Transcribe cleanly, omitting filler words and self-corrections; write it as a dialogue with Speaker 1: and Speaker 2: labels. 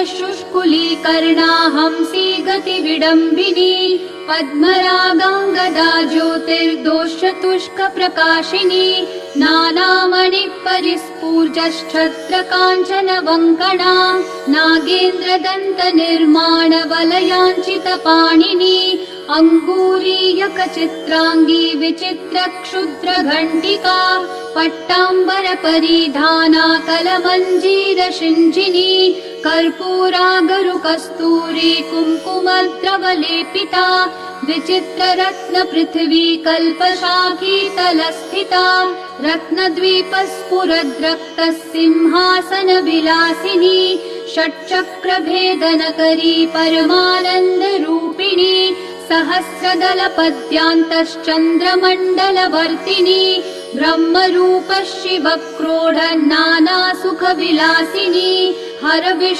Speaker 1: शुष्कुलीकर्णा हंसी गतिविडम्बिनी पद्मरागाङ्गदा ज्योतिर्दोषचतुष्कप्रकाशिनी नानामणिपरिस्फूर्जश्छत्रकाञ्चनवङ्कणा नागेन्द्रदन्तनिर्माणवलयाञ्चितपाणिनी अङ्गूरीयकचित्राङ्गी विचित्रक्षुद्रघण्टिका पट्टाम्बरपरिधाना कलमञ्जीरशिञ्जिनी कर्पूरागरुकस्तूरी कुङ्कुमद्रवलेपिता विचित्ररत्नपृथिवी कल्पशाखीतलस्थिता रत्नद्वीपस्फुरद्रक्तः सिंहासनविलासिनी षट्चक्रभेदनकरी परमानन्दरूपिणी सहस्रदलपद्यान्तश्चन्द्रमण्डलवर्तिनी ब्रह्मरूपः शिवक्रोढ नानासुखविलासिनी हर विष्णु